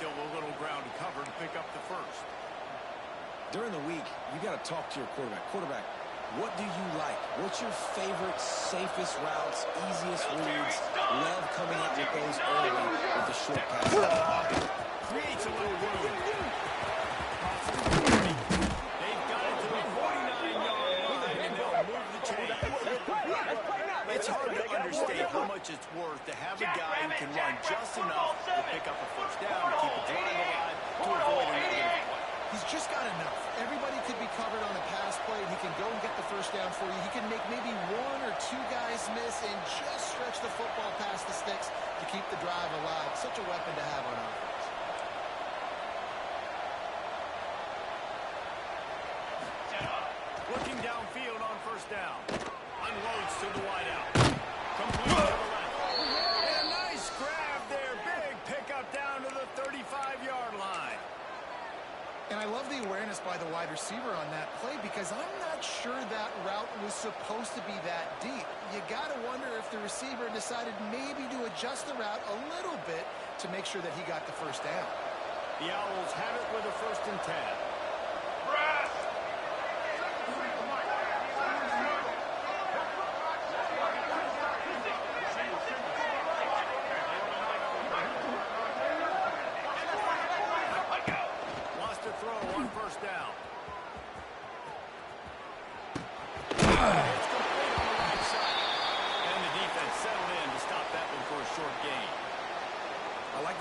still a little ground to cover to pick up the first. During the week, you got to talk to your quarterback. Quarterback, what do you like? What's your favorite, safest routes, easiest reads? Love coming out with those early with the short pass. Creates a little room. They've got it to the 49-yard line, and they'll move the chains. It's hard to understate how much it's worth to have a guy who can run just enough to pick up a first down, to keep a drive alive, to avoid a negative play. He's just got enough. Everybody could be covered on a pass play, and he can go and get the first down for you. He can make maybe one or two guys miss and just stretch the football past the sticks to keep the drive alive. Such a weapon to have on offense. Looking downfield on first down. Unloads to the wideout. Complete to the left. And a nice grab there. Big pickup down to the 35-yard line. And I love the awareness by the wide receiver on that play because I'm not sure that route was supposed to be that deep. You got to wonder if the receiver decided maybe to adjust the route a little bit to make sure that he got the first down. The Owls have it with a 1st and 10.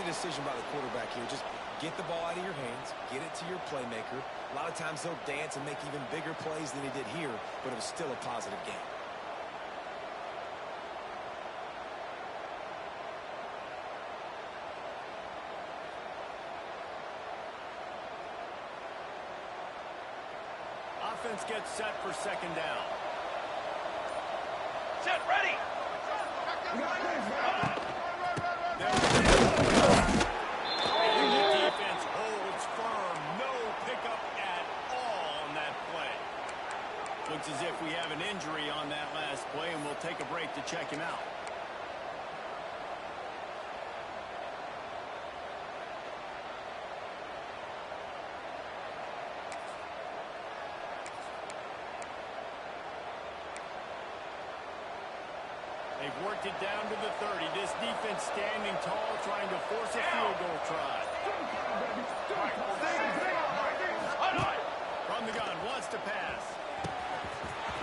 Decision by the quarterback here. Just get the ball out of your hands, get it to your playmaker. A lot of times he'll dance and make even bigger plays than he did here, but it was still a positive game. Offense gets set for 2nd down. Set, ready! The defense holds firm. No pickup at all on that play. Looks as if we have an injury on that last play, and we'll take a break to check him out. They've worked it down to the 30. This defense standing tall, trying to force a field goal try. From the gun, wants to pass.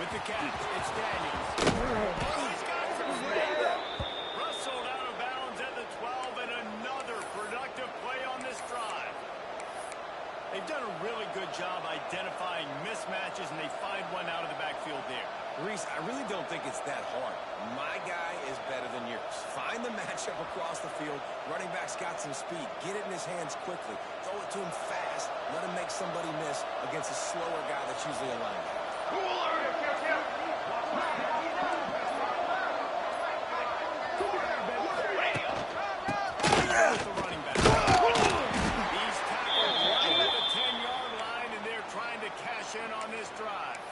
With the catch, it's Daniels. Oh, he's got some speed. Rustled out of bounds at the 12, and another productive play on this drive. They've done a really good job identifying mismatches, and they find one out of the backfield there. Reese, I really don't think it's that hard. My guy is better than yours. Find the matchup across the field. Running back's got some speed. Get it in his hands quickly. Throw it to him fast. Let him make somebody miss against a slower guy that's usually a linebacker. There's the running back. He's tackled right at the 10-yard line, and they're trying to cash in on this drive.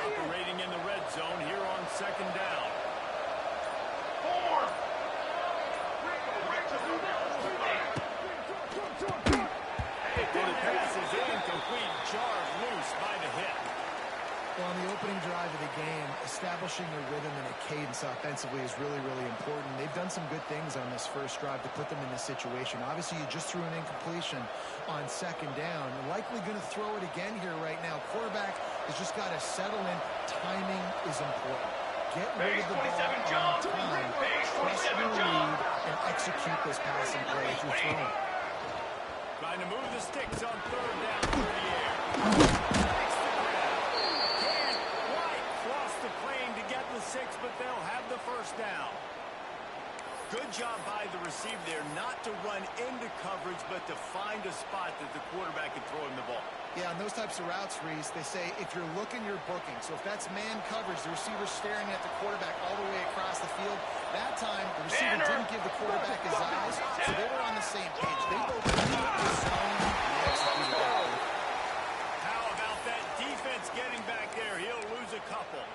Operating in the red zone here on 2nd down. And the pass is incomplete, jarred loose by the hip. Well, on the opening drive of the game, establishing a rhythm and a cadence offensively is really, really important. They've done some good things on this first drive to put them in this situation. Obviously, you just threw an incompletion on 2nd down. You're likely going to throw it again here right now. Quarterback has just got to settle in. Timing is important. Get rid of the ball on time, trust your read, and execute this passing play as you're throwing. Trying to move the sticks on 3rd down through the air. Can't quite cross the plane to get the 6, but they'll have the first down. Good job by the receiver there, not to run into coverage, but to find a spot that the quarterback can throw him the ball. Yeah, on those types of routes, Reese, they say if you're looking, you're booking. So if that's man coverage, the receiver's staring at the quarterback all the way across the field. That time, the receiver didn't give the quarterback his eyes, so they were on the same page. They both knew the zone and executed that. How about that defense getting back there? He'll lose a couple. couple.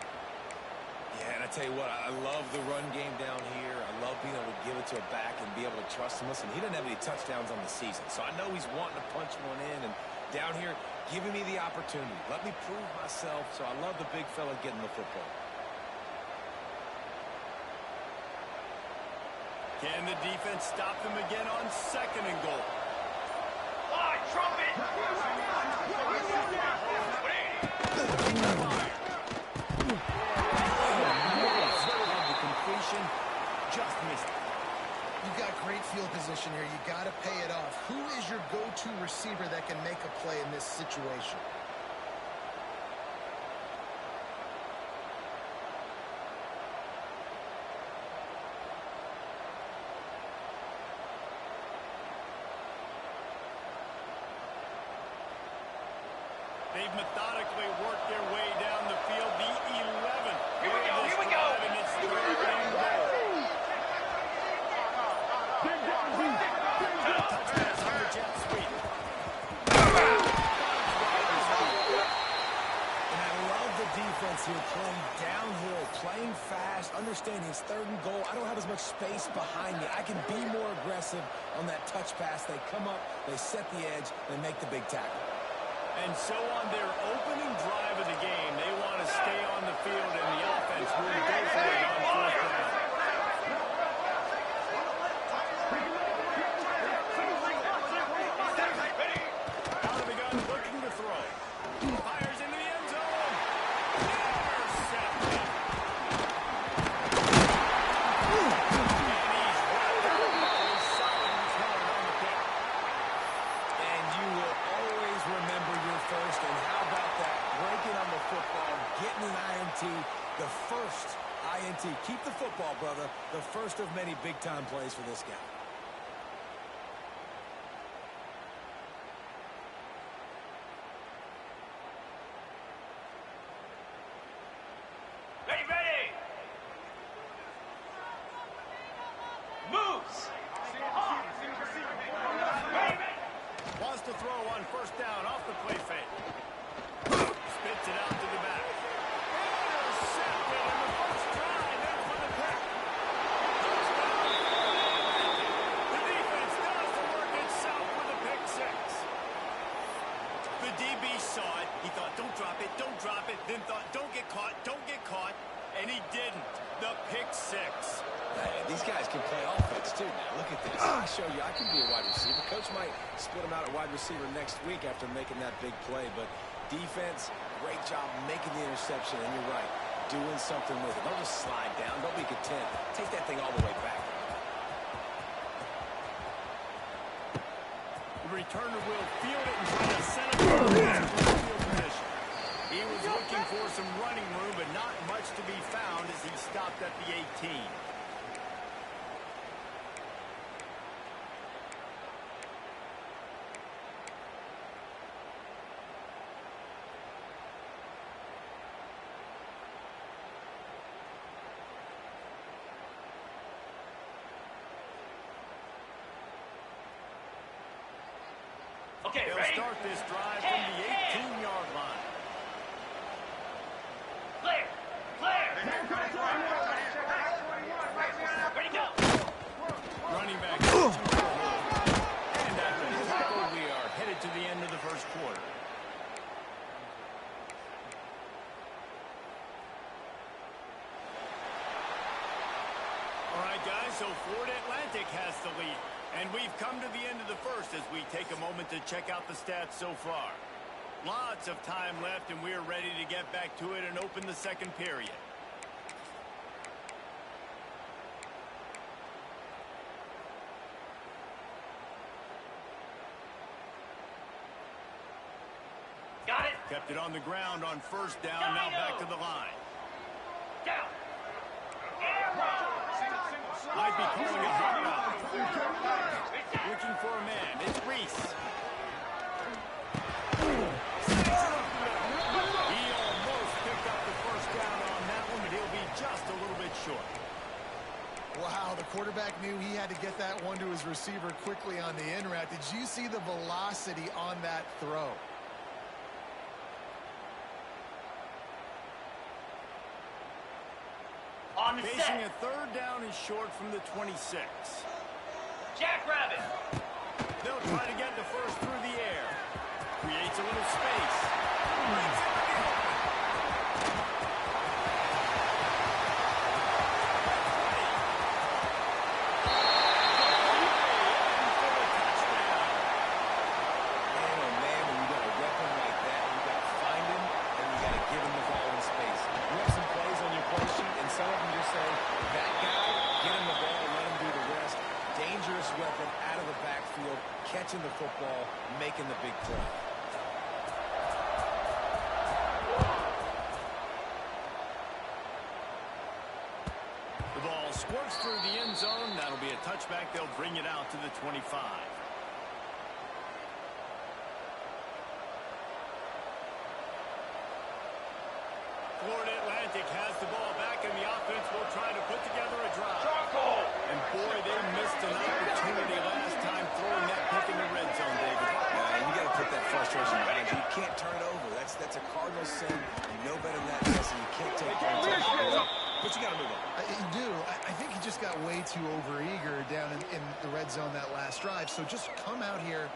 Yeah, and I tell you what, I love the run game down here. I love being able to give it to a back and be able to trust him. Listen, he doesn't have any touchdowns on the season, so I know he's wanting to punch one in. And down here, giving me the opportunity. Let me prove myself, so I love the big fella getting the football. Can the defense stop them again on 2nd and goal? Trumpet! The completion just missed it. You've got great field position here. You got to pay it off. Who is your go-to receiver that can make a play in this situation? They've methodically worked their way down the field. The 11. Here we go, here we go. And it's 3rd and goal. Touchdown on the jet sweep. And I love the defense here, playing downhill, playing fast, understanding it's 3rd and goal. I don't have as much space behind me. I can be more aggressive on that touch pass. They come up, they set the edge, they make the big tackle. And so on their opening drive of the game, they want to stay on the field, and the offense will go for it on 4th down. Out of the gun, looking to throw. Fires into the end zone. Intercepted. And he's wrapped up a solid return on the pick. And you will always remember your first. And how about that? Breaking on the football, getting an INT, the first INT. Keep the football, brother. The first of many big-time plays for this guy. Ready, ready! Moves! Wants to throw on 1st down off the play fake. Spits it out to the back. Intercepted in the first try. That's for the pick. The defense does the work itself with a pick 6. The DB saw it. He thought, don't drop it, don't drop it. Then thought, don't get caught, don't get caught. And he didn't. The pick 6. Hey, these guys can play offense, too, now. Look at this. I show you I can be a wide receiver. Coach might split him out at wide receiver next week after making that big play. But defense, great job making the interception. And you're right, doing something with it. Don't just slide down. Don't be content. Take that thing all the way back. The returner will field it and try to set up field position. He was looking for some running room, but not much to be found as he stopped at the 18. Okay, They'll ready? start this drive from the 18-yard line. Clear! Clear! Ready, go! Running back. And after the tackle, we are headed to the end of the first quarter. All right, guys, so Ford Atlantic has the lead. And we've come to the end of the first as we take a moment to check out the stats so far. Lots of time left, and we're ready to get back to it and open the second period. Got it! Kept it on the ground on 1st down, now back to the line. Down! Might be calling a hot route. Looking for a man. It's Reese. He almost picked up the 1st down on that one, but he'll be just a little bit short. Wow, the quarterback knew he had to get that one to his receiver quickly on the in route. Did you see the velocity on that throw? On the Facing set. a third down and short from the 26. Jackrabbit. They'll try to get the first through the air. Creates a little space. Brings it to the open. Man, oh man, when you got a weapon like that, you got to find him, and you got to give him the ball in space. You have some plays on your play sheet, and some of them just say, that guy, get him the ball, let him do the rest. Dangerous weapon out of the backfield, catching the football, making the big play. The ball squirts through the end zone. That'll be a touchback. They'll bring it out to the 25. Florida Atlantic has the ball back, and the offense will try to put together a drive. Charcoal. And boy, they missed an opportunity last time throwing that pick in the red zone, David. You got to put that frustration behind you. You can't turn it over. That's a cardinal sin. You know better than that, Jesse. You can't take points. But you got to move on. You do. I think he just got way too overeager down in the red zone that last drive. So just come out here,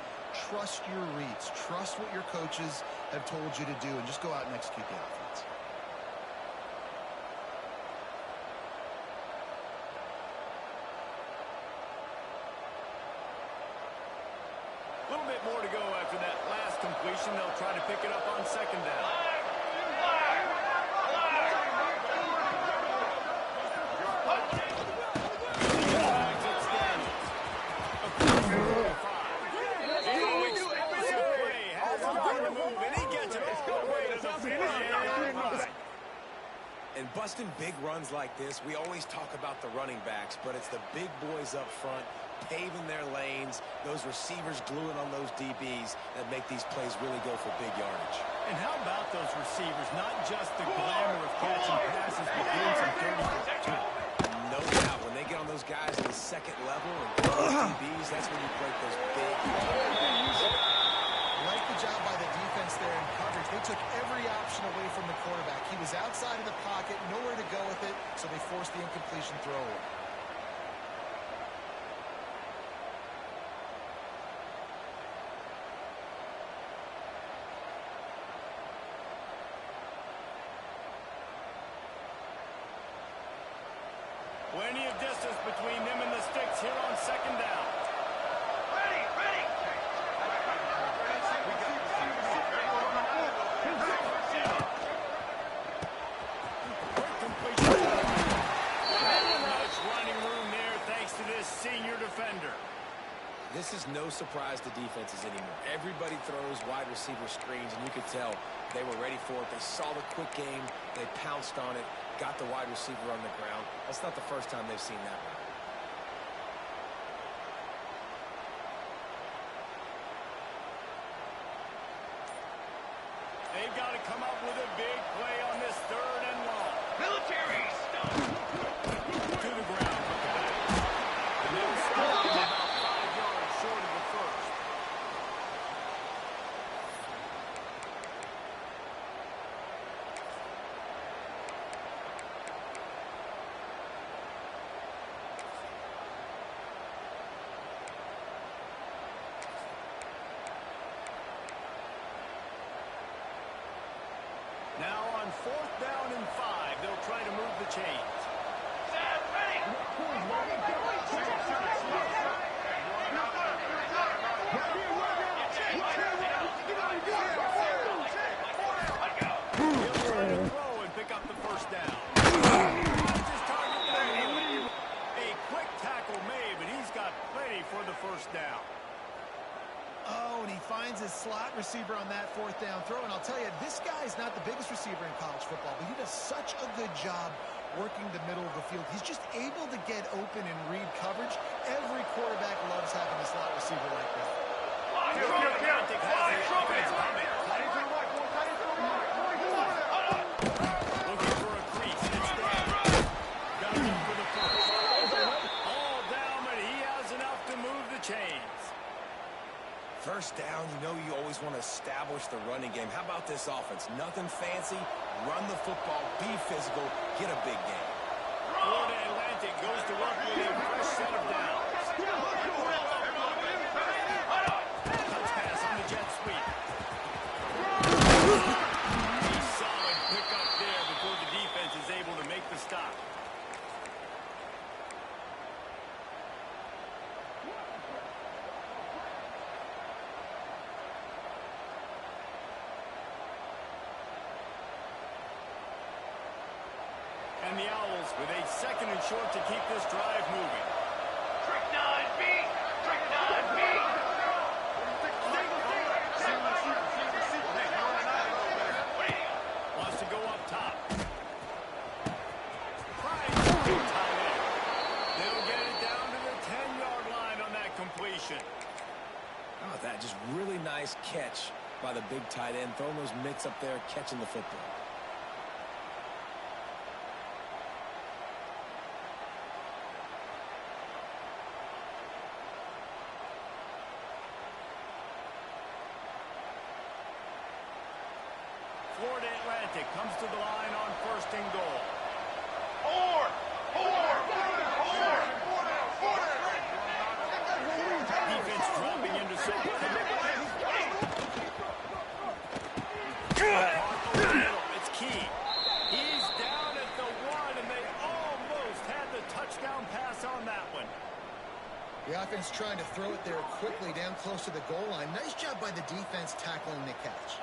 trust your reads, trust what your coaches have told you to do, and just go out and execute the offense. A little bit more to go after that last completion. They'll try to pick it up on second down. And busting big runs like this, we always talk about the running backs, but it's the big boys up front, paving their lanes, those receivers gluing on those DBs that make these plays really go for big yardage. And how about those receivers? Not just the glamour of catching passes, but doing some dirty work too. No doubt, when they get on those guys at the second level and those DBs, that's when you break those big plays. Like the job by the defense there in coverage. They took every option away from the quarterback. He was outside of the pocket, nowhere to go with it, so they forced the incompletion throw away. Plenty of distance between them and the sticks here on second down. Ready, ready. Quick completion. Not much running room there thanks to this senior defender. This is no surprise to defenses anymore. Everybody throws wide receiver screens, and you could tell they were ready for it. They saw the quick game. They pounced on it, got the wide receiver on the ground. That's not the first time they've seen that one. They've got to come up with a big play on this third and long. Military stuff. To the ground with the back. And they'll stop about 5 yards short of the first. Now on fourth down and 5, they'll try to move the chains. Sam, ready. He'll try to throw and pick up the first down. Finds his target downhill. A quick tackle made, but he's got plenty for the first down. Oh, and he finds his slot receiver on that fourth down throw. And I'll tell you, this guy's not the biggest receiver in college football, but he does such a good job working the middle of the field. He's just able to get open and read coverage. Every quarterback loves having a slot receiver like that. Atlantic has the offense coming. Looking for a crease. It's down. Got to look for the first. All down, but he has enough to move the chains. First down, you know you always want to establish the running game. How about this offense? Nothing fancy. Run the football, be physical, get a big game. Florida Atlantic goes to work with a fresh set of downs. Touch pass on the jet sweep. A solid pickup there before the defense is able to make the stop. And the Owls with a second and short to keep this drive moving. Trick 9B! Trick 9B! Wants to go up top. Tries to tie it. They'll get it down to the 10-yard line on that completion. How about that? Just really nice catch by the big tight end. Throwing those mitts up there, catching the football. Florida Atlantic comes to the line on first and goal. Defense dropping into zone. It's key. He's down at the 1, and they almost had the touchdown pass on that one. The offense trying to throw it there quickly down close to the goal line. Nice job by the defense tackling the catch.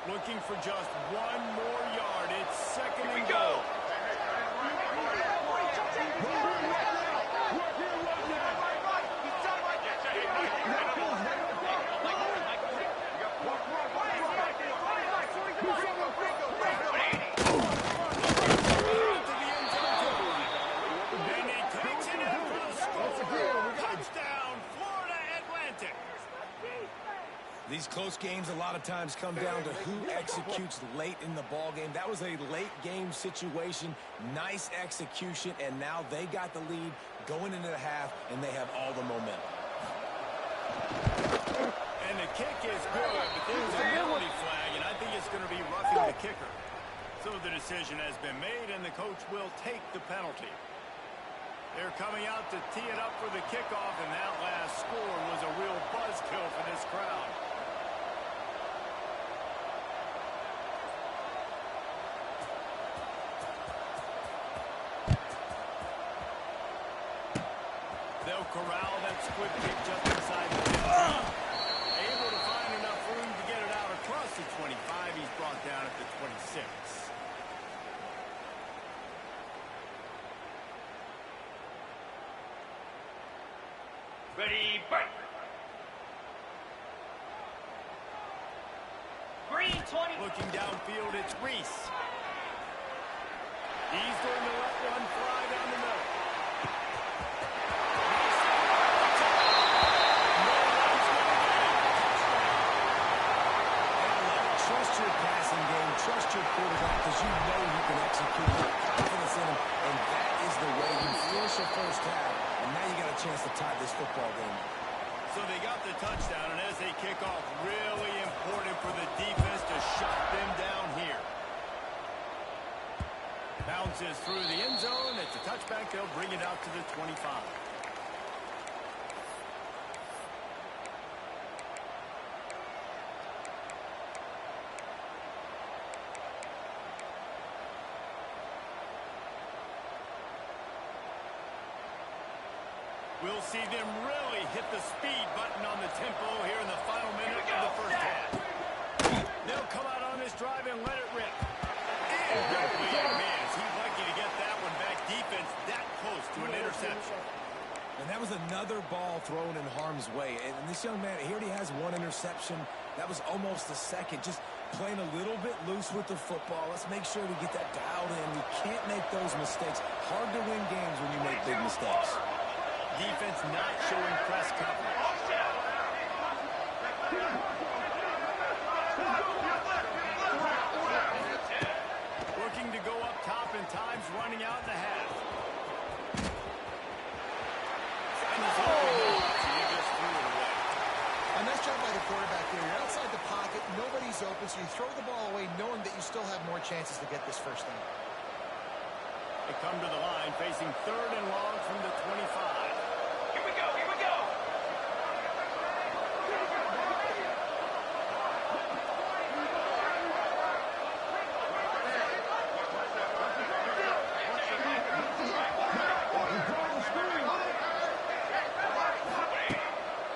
Looking for just one more yard. It's second and goal. And he takes it in for the score. Touchdown, Florida Atlantic. These close games a lot of times come down to who executes late in the ball game. That was a late game situation. Nice execution, and now they got the lead going into the half, and they have all the momentum. And the kick is good, but there's a penalty flag, and I think it's going to be roughing the kicker. So the decision has been made, and the coach will take the penalty. They're coming out to tee it up for the kickoff, and that last score was a real buzzkill for this crowd. They'll corral that squib kick just inside the 15. Able to find enough room to get it out across the 25. He's brought down at the 26. Ready, break! Green 20. Looking downfield, it's Reese. He's going to let one fly down the middle. Trust your passing game, trust your quarterback, because you know you can execute. You have confidence in him, and that is the way you finish your first half, and now you got a chance to tie this football game. So they got the touchdown, and as they kick off, really important for the defense to shut them down here. Bounces through the end zone. It's a touchback. They'll bring it out to the 25. We'll see them really hit the speed button on the tempo here in the final minute of the first half. They'll come out on this drive and let it rip. And man, is he lucky to get that one back. Defense that close to an interception. And that was another ball thrown in harm's way. And this young man, he already has one interception. That was almost a second. Just playing a little bit loose with the football. Let's make sure we get that dialed in. We can't make those mistakes. Hard to win games when you make big mistakes. Defense not showing press coverage. Looking to go up top, and time's running out in the half. And he's open, so he just threw it away. A nice job by the quarterback there. You're outside the happen, so you throw the ball away knowing that you still have more chances to get this first down. They come to the line facing 3rd and long from the 25. Here we go, here we go.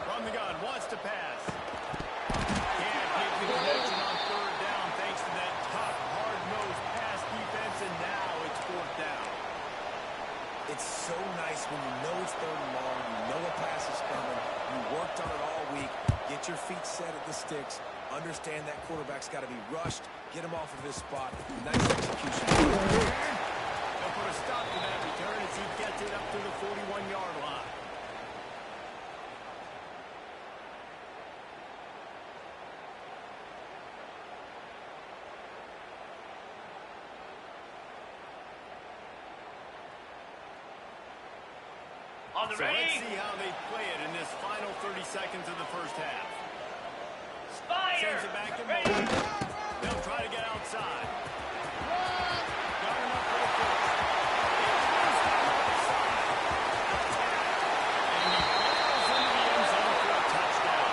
From the gun, wants to pass. Can't get the connection on 3rd down thanks to that tough, hard-nosed pass defense, and now it's 4th down. It's so nice when you know it's 3rd and long, you know a pass is coming, you worked on it all week, get your feet set at the sticks, understand that quarterback's got to be rushed, get him off of his spot. Nice execution. They'll put a stop to that return as he gets it up to the 41-yard line. On the So ready. let's see how they play it in this final 30 seconds of the first half. Fire. Sends it back in Ready. motion. They'll try to get outside. Got enough for the first. And he barrels into the end zone for a touchdown.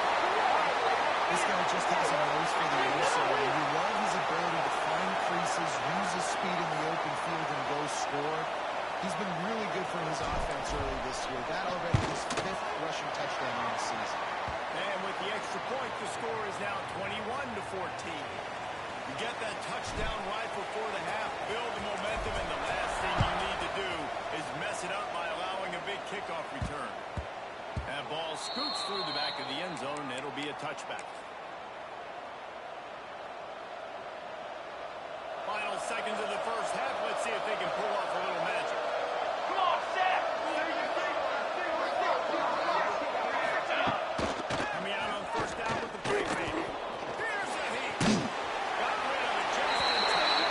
This guy just has a nose for the end zone. You love his ability to find creases, use his speed in the open field, and go score. He's been really good for his offense early this year. That already his 5th rushing touchdown on the season. And with the extra point, the score is now 21-14. You get that touchdown right before the half, build the momentum, and the last thing you need to do is mess it up by allowing a big kickoff return. That ball scoots through the back of the end zone, and it'll be a touchback. Final seconds of the first half. Let's see if they can pull off a little magic. Come on, Seth. Coming out on 1st down with the break fade. Here's a heat. Got rid of it just in time.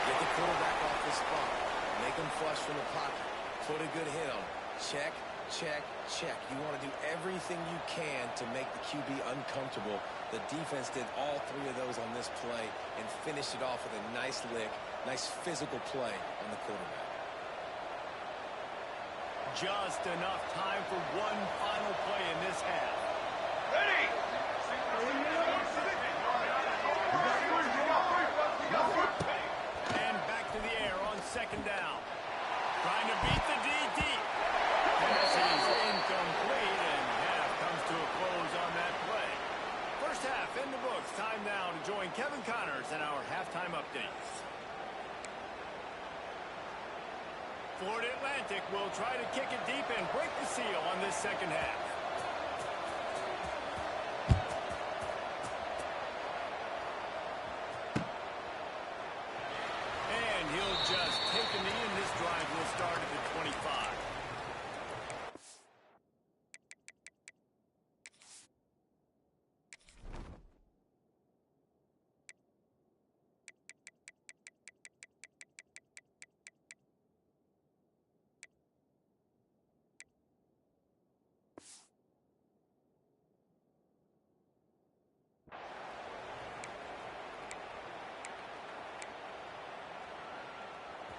Get the quarterback off his spot. Make him flush from the pocket. Put a good hit on him. Check, check, check. You want to do everything you can to make the QB uncomfortable. The defense did all 3 of those on this play and finished it off with a nice lick, nice physical play on the quarterback. Just enough time for one final play in this half. Ready. And back to the air on 2nd down. Trying to beat the DD. Pass is incomplete, and half comes to a close on that play. First half in the books. Time now to join Kevin Connors in our halftime updates. Florida Atlantic will try to kick it deep and break the seal on this 2nd half. And he'll just take a knee, and this drive will start at the 25.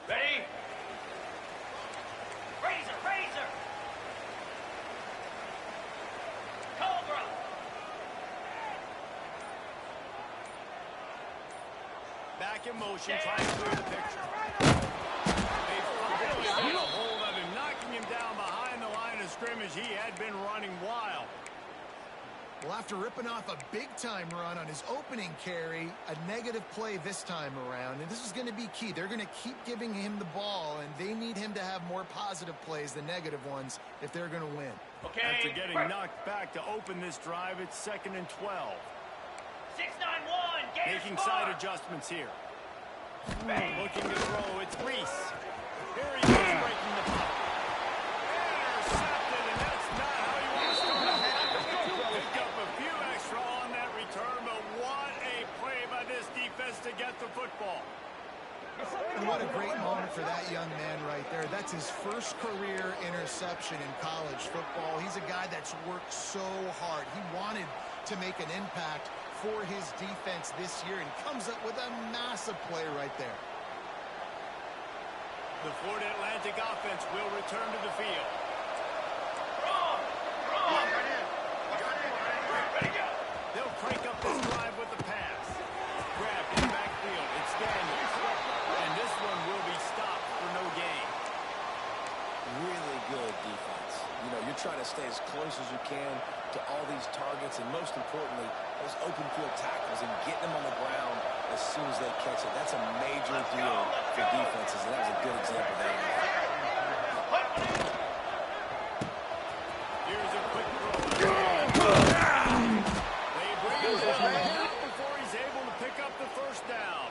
Ready. Razor, razor. Cobra. Back in motion, trying to clear the picture. They finally get a hold of him, knocking him down behind the line of scrimmage. He had been running wild. Well, after ripping off a big-time run on his opening carry, a negative play this time around, and this is going to be key. They're going to keep giving him the ball, and they need him to have more positive plays than negative ones if they're going to win. Okay. After getting knocked back to open this drive, it's 2nd and 12. 691. Making side adjustments here. Looking to throw, it's Reese. Here he is breaking the puck. Intercepted, and that's not how you want to start a half. Picked up a few extra on that return, but what a play by this defense to get the football. And what a great moment for that young man right there. That's his first career interception in college football. He's a guy that's worked so hard. He wanted to make an impact for his defense this year, and comes up with a massive play right there. The Florida Atlantic offense will return to the field. They'll crank up this drive with the pass. Grabbed in the backfield. It's Daniels. And this one will be stopped for no gain. Really good defense. You know, you're trying to stay as close as you can to all these targets, and most importantly, those open field tackles and getting them on the ground as soon as they catch it. That's a major deal for defenses, and that was a good example there. Here's a quick throw. They bring him down before he's able to pick up the first down.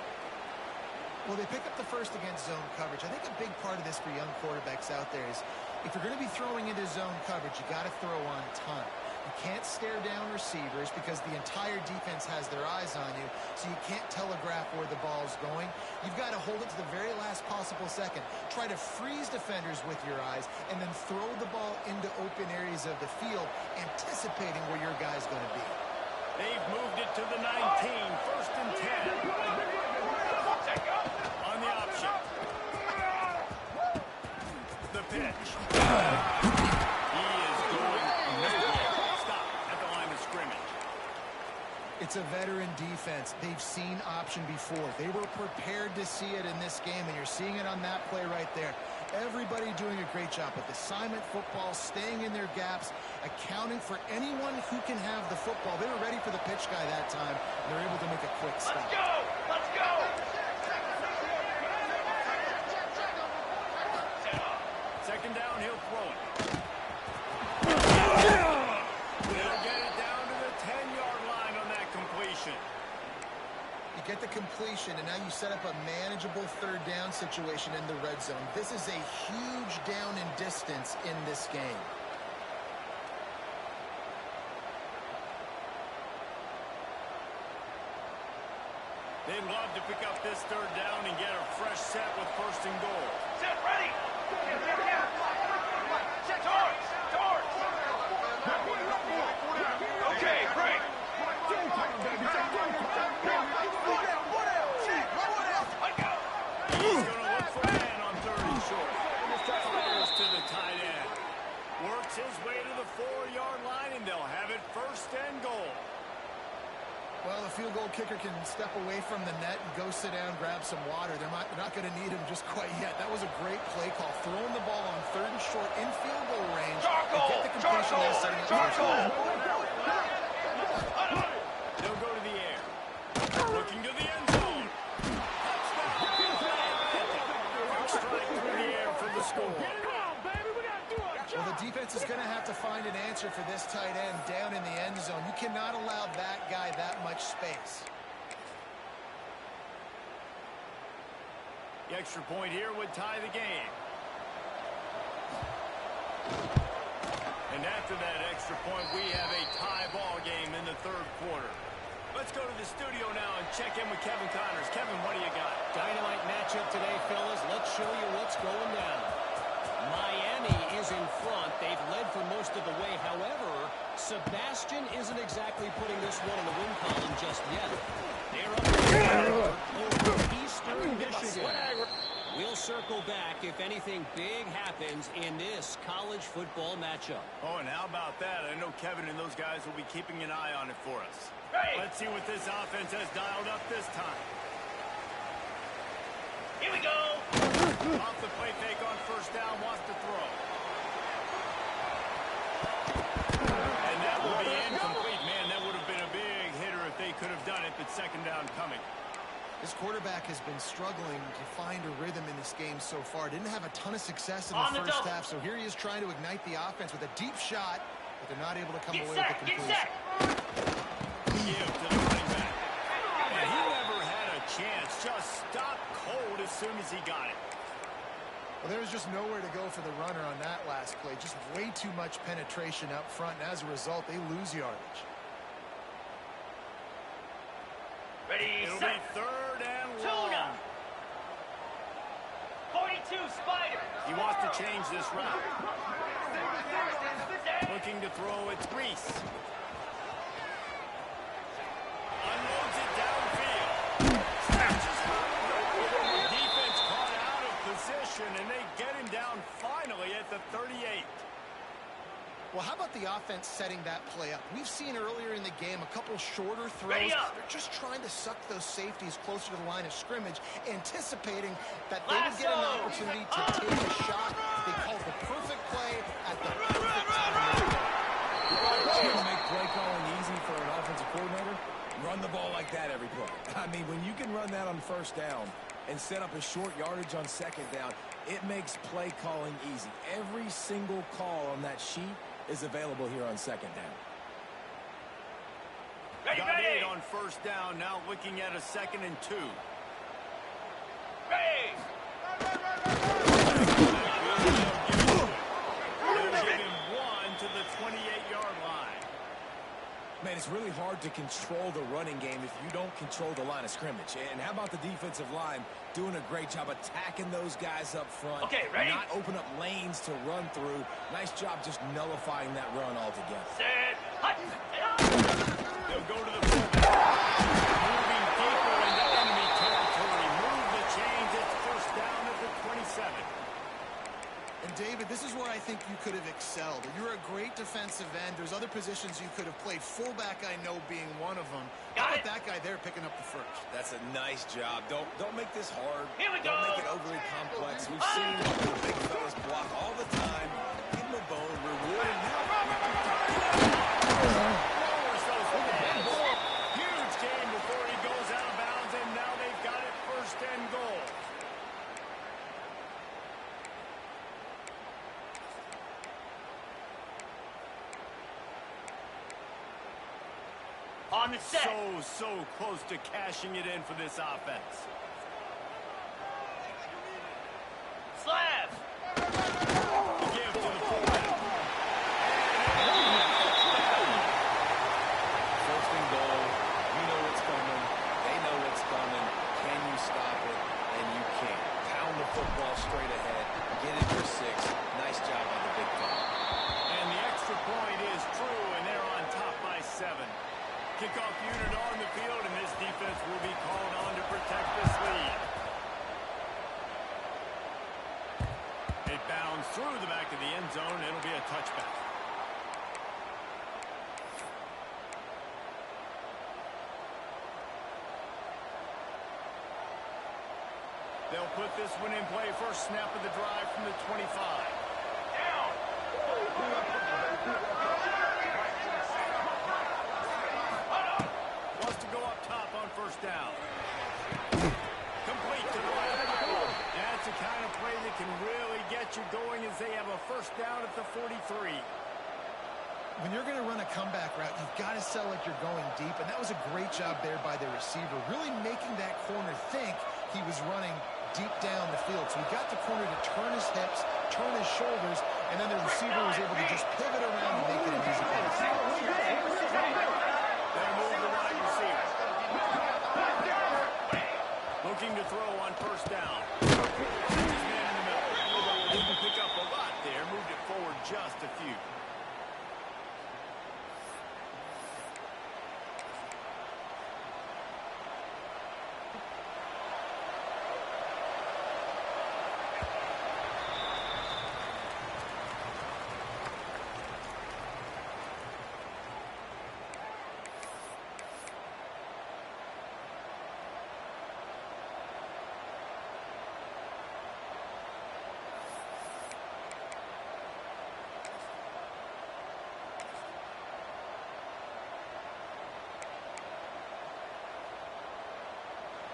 Well, they pick up the first against zone coverage. I think a big part of this for young quarterbacks out there is if you're going to be throwing into zone coverage, you got to throw on time. You can't stare down receivers because the entire defense has their eyes on you, so you can't telegraph where the ball's going. You've got to hold it to the very last possible second. Try to freeze defenders with your eyes and then throw the ball into open areas of the field, anticipating where your guy's going to be. They've moved it to the 19, first and 10. On the option. The pitch. He is going nowhere. Stop at the line of scrimmage. It's a veteran defense. They've seen option before. They were prepared to see it in this game, and you're seeing it on that play right there. Everybody doing a great job with assignment football, staying in their gaps, accounting for anyone who can have the football. They were ready for the pitch guy that time, and they're able to make a quick stop. Let's go! Let's go! Second down, he'll throw it. They'll get it down to the 10-yard line on that completion. You get the completion, and now you set up a manageable third down situation in the red zone. This is a huge down in distance in this game. They'd love to pick up this third down and get a fresh set with first and goal. Set, ready! Set, towards! Okay, break! He's going to look for a man on third and short. Fires to the tight end. Works his way to the 4-yard line, and they'll have it first and goal. Well, the field goal kicker can step away from the net and go sit down, grab some water. They're not going to need him just quite yet. That was a great play call. Throwing the ball on third and short in field goal range. Get the completion there, setting up first down. They'll go to the air. Looking to the end zone. Touchdown. Quick strike through the air for the score. Well, the defense is going to have to find an answer for this tight end down in the end zone. You cannot allow that guy that much space. The extra point here would tie the game. And after that extra point, we have a tie ball game in the third quarter. Let's go to the studio now and check in with Kevin Connors. Kevin, what do you got? Dynamite matchup today, fellas. Let's show you what's going down. Miami is in front. They've led for most of the way. However, Sebastian isn't exactly putting this one in the win column just yet. They're up over Eastern Michigan. We'll circle back if anything big happens in this college football matchup. Oh, and how about that? I know Kevin and those guys will be keeping an eye on it for us. Hey! Let's see what this offense has dialed up this time. Here we go! Off the play fake on first down, wants to throw. And that will be incomplete. Man, that would have been a big hitter if they could have done it, but second down coming. This quarterback has been struggling to find a rhythm in this game so far. Didn't have a ton of success in the first half, so here he is trying to ignite the offense with a deep shot, but they're not able to come away with the completion. Get set! Give to the running back. And he never had a chance. Just stopped cold as soon as he got it. Well, there was just nowhere to go for the runner on that last play. Just way too much penetration up front, and as a result, they lose yardage. Ready, It'll set! be third and Tuna! long. 42 Spider! He wants to change this route. Looking to throw, it's Reese. motion, and they get him down finally at the 38. Well, how about the offense setting that play up? We've seen earlier in the game a couple shorter throws. Ready up. They're just trying to suck those safeties closer to the line of scrimmage, anticipating that they would get an opportunity to take a shot. They called the perfect play at the perfect time. It's going to make play calling easy for an offensive coordinator. Run the ball like that every play. I mean, when you can run that on first down and set up a short yardage on second down, it makes play calling easy. Every single call on that sheet is available here on second down. Got 8 on first down, now looking at a 2nd and 2. Ready. They'll give him 1 to the 28-yard line. Man, it's really hard to control the running game if you don't control the line of scrimmage. And how about the defensive line doing a great job attacking those guys up front? Okay, ready? Not open up lanes to run through. Nice job just nullifying that run altogether. Set. Hut. They'll go to the fullback. Moving deeper into enemy territory. Move the chains. It's first down at the 27. And David, this is where I think you could have excelled. You're a great defensive end. There's other positions you could have played. Fullback, I know, being one of them. How about that guy there picking up the first? That's a nice job. Don't make this hard. Here we Don't go. make it overly complex. We've seen the big fellas block all the time. Give them a bone, reward him. Lowers those hands. Huge game before he goes out of bounds, and now they've got it first and goal. On the set. So close to cashing it in for this offense. Slab. Give to the fullback. First and goal. You know what's coming. They know what's coming. Can you stop it? And you can't. Pound the football straight ahead. Get it for 6. Nice job on the big play. And the extra point is true, and they're on top by 7. Kickoff unit on the field, and this defense will be called on to protect this lead. It bounds through the back of the end zone. It'll be a touchback. They'll put this one in play. First snap of the drive from the 25. Down. Wants to go up top on first down. Complete to the left. That's the kind of play that can really get you going as they have a first down at the 43. When you're going to run a comeback route, you've got to sell like you're going deep, and that was a great job there by the receiver, really making that corner think he was running deep down the field. So he got the corner to turn his hips, turn his shoulders, and then the receiver was able to just pivot around and make it an easy pass. They'll move the wide receiver. Looking to throw on first down. His man in the middle. Didn't pick up a lot there. Moved it forward just a few.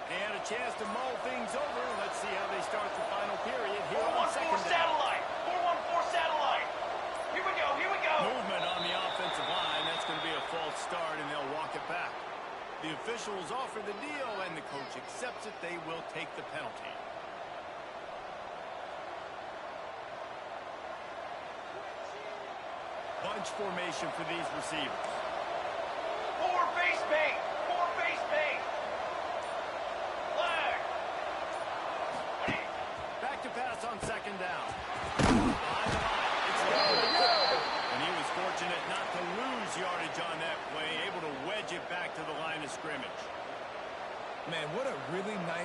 And a chance to mull things over. Let's see how they start the final period here on 4-1-4 second down. satellite. 4-1-4 satellite. Here we go. Here we go. Movement on the offensive line. That's going to be a false start, and they'll walk it back. The officials offer the deal, and the coach accepts it. They will take the penalty. Bunch formation for these receivers. 4 base bait. 4 base bait. Flag. Back to pass on second down. On the line. It's low. And he was fortunate not to lose yardage on that play, able to wedge it back to the line of scrimmage. Man, what a really nice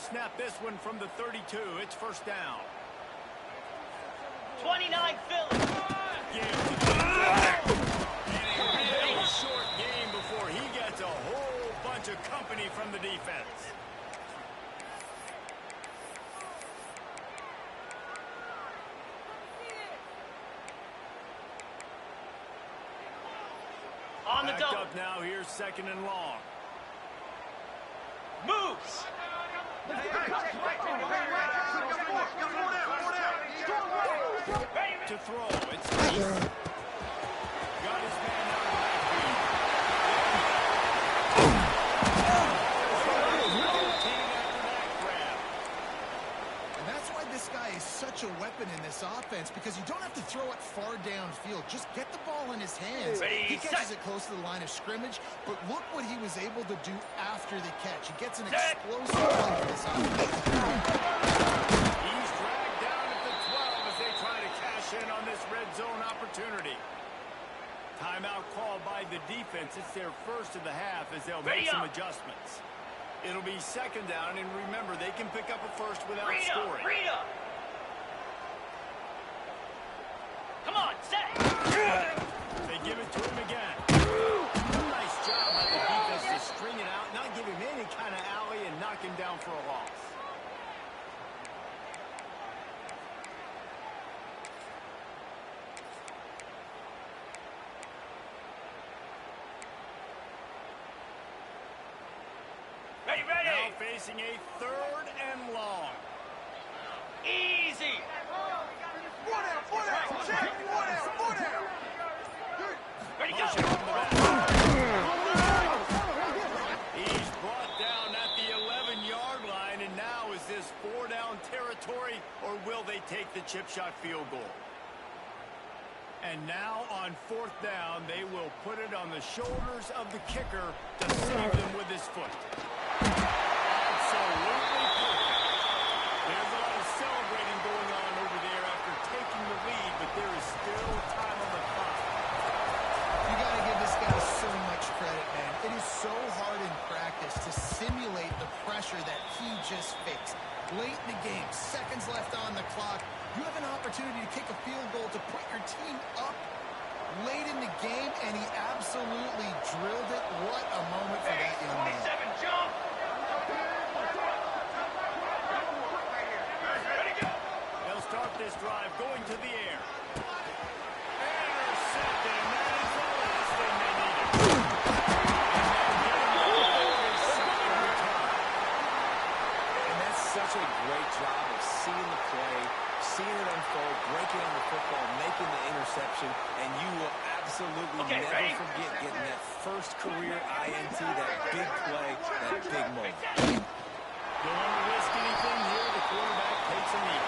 They'll snap this one from the 32. It's first down. 29 Philly. And a real short game before he gets a whole bunch of company from the defense. On the Backed double. up now. Here's second and long. Moves. To throw. It's Reese. Got his man out of the backfield. After that grab. And that's why this guy is such a weapon in this offense, because you don't have to throw it far downfield. Just get the ball in his hands. Ready, He catches set. it close to the line of scrimmage, but look what he was able to do after the catch. He gets an Set. explosive run in this offense. He's dragged down at the 12 as they try to cash in on this red zone opportunity. Timeout called by the defense. It's their first of the half as they'll make some adjustments. It'll be second down, and remember, they can pick up a first without scoring. Rita. Come on, set. They give it to him again. Nice job by the defense to string it out, not give him any kind of alley, and knock him down for a loss. Ready. Now facing a third and long. Easy. Ready, go. Motion from the back. He's brought down at the 11-yard line, and now is this 4-down territory, or will they take the chip shot field goal? And now on fourth down, they will put it on the shoulders of the kicker to save them with his foot. Absolutely perfect. There's a lot of celebrating going on over there after taking the lead, but there is still time on the clock. You got to give this guy so much credit, man. It is so hard in practice to simulate the pressure that he just faced. Late in the game, seconds left on the clock, you have an opportunity to kick a field goal to put your team up late in the game, and he absolutely drilled it. What a moment for that young man. 27, jump. Ready, go. They'll start this drive going to the air. Intercepted, and that is the last thing they needed. And that's such a great job of seeing the play, seeing it unfold, breaking on the football, making the interception, and you will absolutely never ready? forget getting that first career INT, that big play, that big moment. Don't want to risk anything